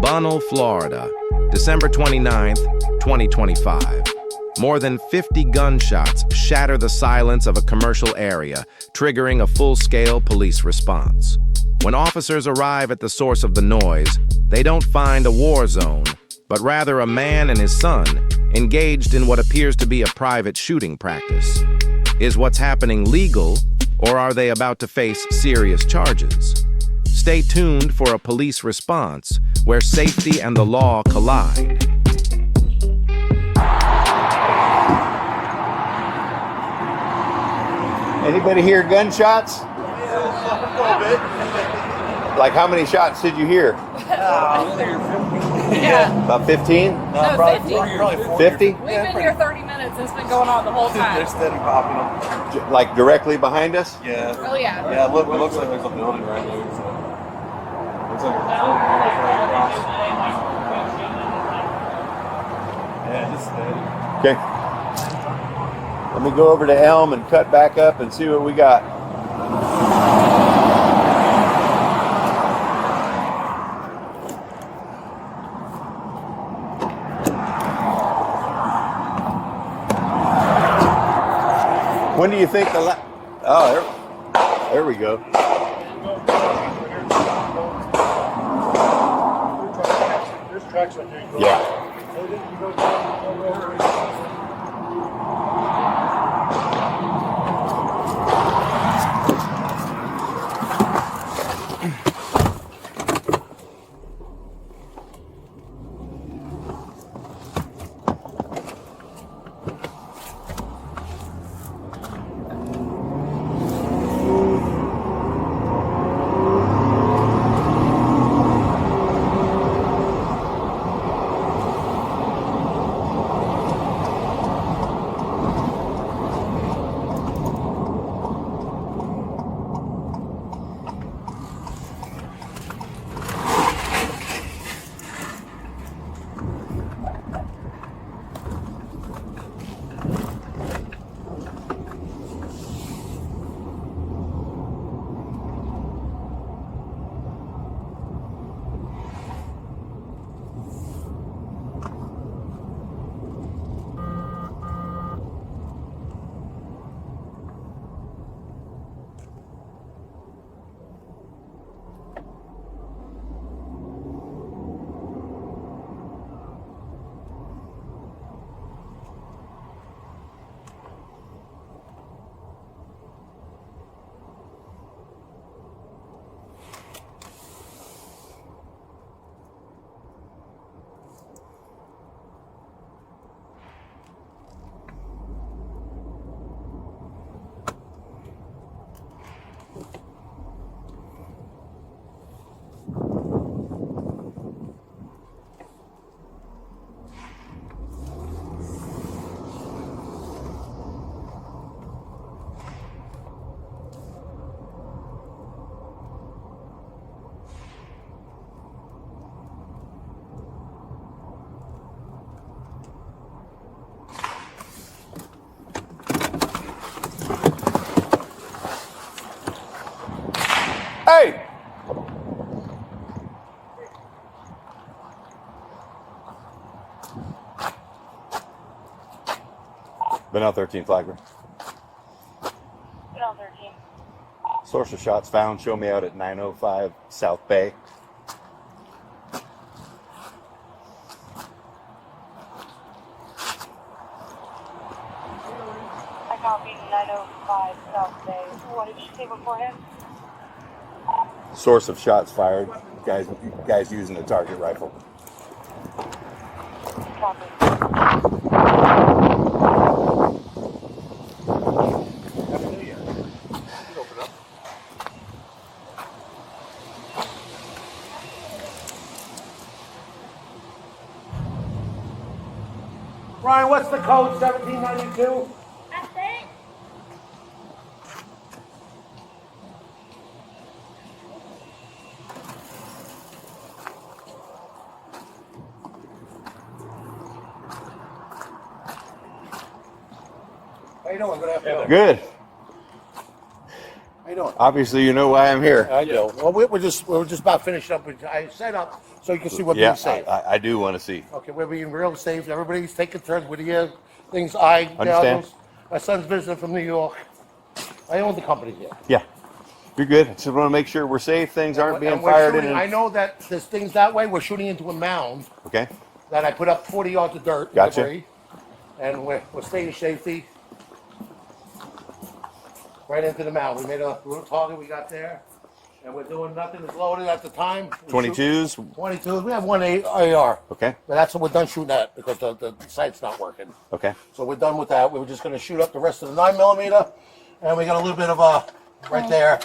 Bunnell, Florida, December 29th, 2025. More than 50 gunshots shatter the silence of a commercial area, triggering a full-scale police response. When officers arrive at the source of the noise, they don't find a war zone, but rather a man and his son engaged in what appears to be a private shooting practice. Is what's happening legal, or are they about to face serious charges? Stay tuned for a police response where safety and the law collide. Anybody hear gunshots? Yeah, a little bit. Like how many shots did you hear? Yeah. About 15? No, 50. Probably 40. 50? We've been here 30 minutes and it's been going on the whole They're time. steady popping them. Like directly behind us? Yeah. Oh, yeah. Yeah, it looks like there's a building right there. So. Looks like a building right across. Yeah, just steady. Okay. Let me go over to Elm and cut back up and see what we got. When do you think the there we go. There's tracks right there. Yeah. Hey! Bunnell 13 flagger. Bunnell 13. Source of shots found. Show me out at 905 South Bay. I copied 905 South Bay. What did you say beforehand? Source of shots fired. Guys using a target rifle. Copy. Ryan, what's the code? 1792? That's it. How you doing? Good afternoon. Good. How you doing? Obviously, you know why I'm here. I do. Well, we're just about finishing up. I set up so you can see what Yeah, being safe. I do want to see. Okay, we're being real safe. Everybody's taking turns with the things. I Understand. goggles. My son's visiting from New York. I own the company here. Yeah, you're good. Just want to make sure we're safe. Things aren't being And we're fired shooting, in. I know that there's things that way. We're shooting into a mound Okay. that I put up 40 yards of dirt. Gotcha. Debris, and we're staying safety right into the mound. We made a little target we got there, and we're doing nothing is loaded at the time. 22s. 22s. We have one AR. Okay. But that's what we're done shooting at because the sight's not working. Okay. So we're done with that. We were just going to shoot up the rest of the 9mm, and we got a little bit of right there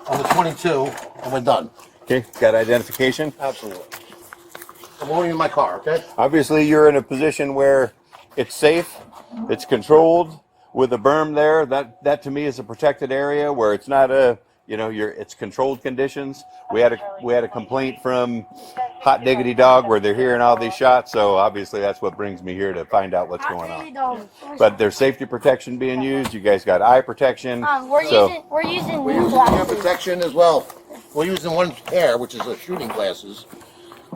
on the 22, and we're done. Okay. Got identification. Absolutely. I'm loading in my car. Okay. Obviously, you're in a position where it's safe, it's controlled with a berm there. That to me is a protected area where it's not it's controlled conditions. We had a complaint from Hot Diggity Dog where they're hearing all these shots. So obviously that's what brings me here to find out what's going on. But there's safety protection being used. You guys got eye protection. We're using We're new using ear glasses, protection as well. We're using one pair, which is the shooting glasses.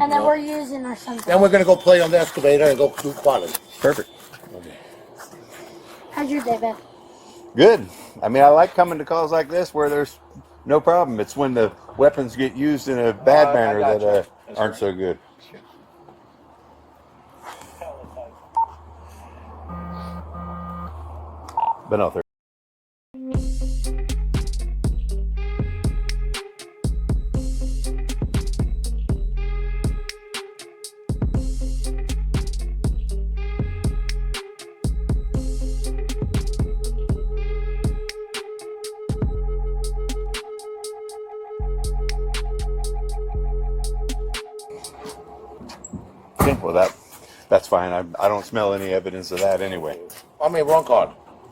and then we're using our sunglasses. Then we're going to go play on the excavator and go do quality. Perfect. How's your day been? Good. I mean, I like coming to calls like this where there's no problem. It's when the weapons get used in a bad manner got that you. aren't so good. Bunnell, 30. Okay, well that's fine. I don't smell any evidence of that anyway. I mean, wrong card.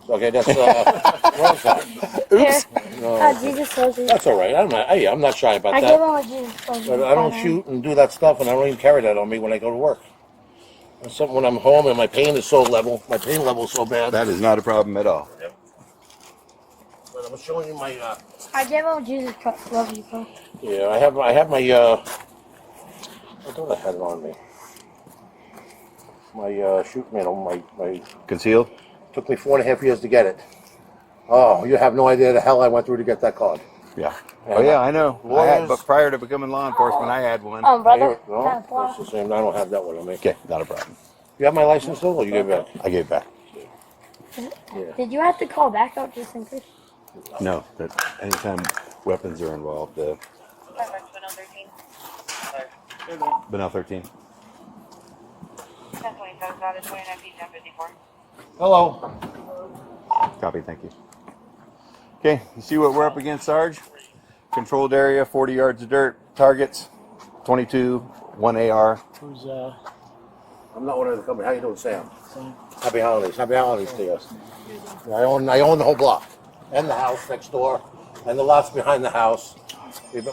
Okay, that's wrong card. Oops. Jesus loves you. That's all right. I'm not shy about I that. give him what Jesus loves you. But I don't shoot and do that stuff, and I don't even carry that on me when I go to work. It's something when I'm home and my pain is so level. My pain level is so bad. That is not a problem at all. But I'm showing you my. I give him what Jesus loves you, bro. Yeah, I have my. I thought I had it on me. My shoot manual. My Concealed? took me 4.5 years to get it. Oh, you have no idea the hell I went through to get that card. Yeah. Oh yeah, I know. But prior to becoming law enforcement, I had one. Brother. No, it's the same. I don't have that one on me. Okay, not a problem. You have my license still, or you gave it back? I gave it back. Did you have to call back up just in case? No, that anytime weapons are involved, Bunnell 13. Bunnell 13. 1027 out of 29 feet, 1054. Hello. Copy, thank you. Okay, you see what we're up against, Sarge? Controlled area, 40 yards of dirt, targets, 22, 1 AR. Who's I'm not one of the company. How you doing, Sam? Happy holidays. Happy holidays to you. I own the whole block, and the house next door, and the lots behind the house.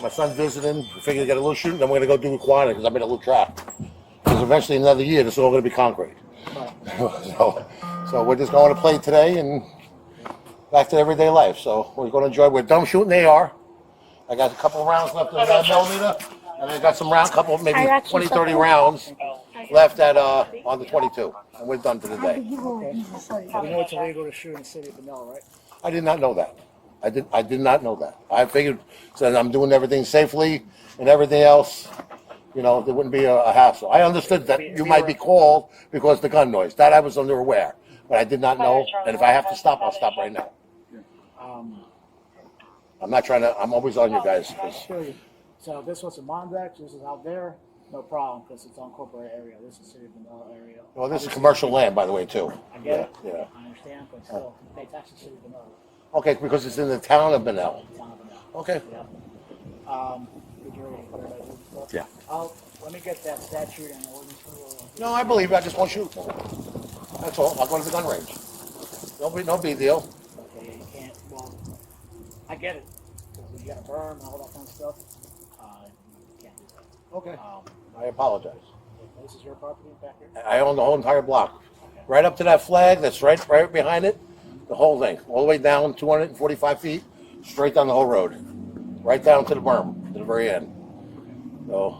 My son's visiting. We figured to get a little shooting. Then we're gonna go do quantity because I made a little track. Because eventually, another year, this is all gonna be concrete. So we're just going to play today and back to everyday life. So we're going to enjoy. We're done shooting AR. I got a couple of rounds left in the 9mm, and I got some maybe 20, 30 rounds left at on the 22, and we're done for the day. You know it's illegal to shoot in the city of Bunnell, right? I did not know that. I did not know that. I figured that I'm doing everything safely and everything else. You know, there wouldn't be a hassle. I understood that you might be called because of the gun noise. That I was underaware, but I did not know. And if I have to stop, I'll stop right now. I'm not trying to. I'm always on you guys. So this was a Mondex. This is out there. No problem because it's unincorporated area. This is city of Bunnell area. Well, this is commercial land, by the way, too. I get it. Yeah. I understand, but still, they tax the city of Bunnell. Okay, because it's in the town of Bunnell. Town of Bunnell. Okay. Yeah. Did you already put it out? Yeah. Let me get that statute and ordinance for. No, I believe you. I just won't shoot. That's all. I'll go to the gun range. No big deal. Okay, you can't. Well, I get it. Because you got a berm and all that kind of stuff. You can't do that. Okay. I apologize. This is your property back here. I own the whole entire block. Right up to that flag that's right behind it. The whole thing. All the way down 245 feet straight down the whole road, right down to the berm, to the very end. So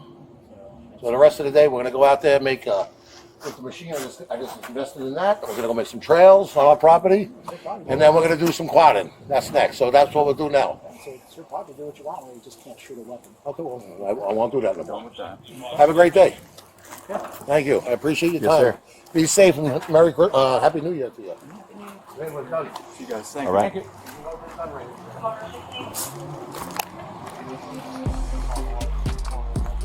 the rest of the day, we're gonna go out there and make with the machine. I just invested in that. We're gonna go make some trails on our property, and then we're gonna do some quadding. That's next. So that's what we'll do now. So it's your property, do what you want, where you just can't shoot a weapon. Okay, well, I won't do that no more. Have a great day. Thank you. I appreciate your time. sir. Be safe and Happy New Year to you. You guys, thank All right. Thank you.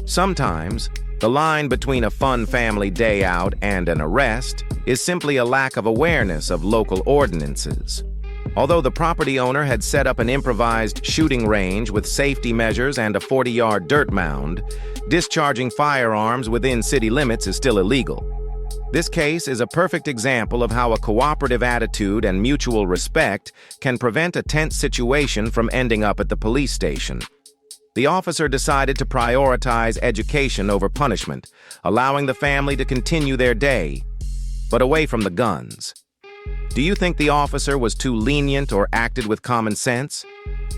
Sometimes, the line between a fun family day out and an arrest is simply a lack of awareness of local ordinances. Although the property owner had set up an improvised shooting range with safety measures and a 40-yard dirt mound, discharging firearms within city limits is still illegal. This case is a perfect example of how a cooperative attitude and mutual respect can prevent a tense situation from ending up at the police station. The officer decided to prioritize education over punishment, allowing the family to continue their day, but away from the guns. Do you think the officer was too lenient or acted with common sense?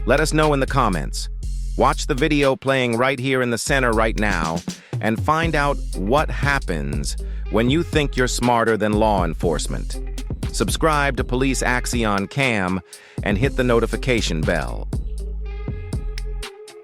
Let us know in the comments. Watch the video playing right here in the center right now and find out what happens when you think you're smarter than law enforcement. Subscribe to Police Action Cam and hit the notification bell.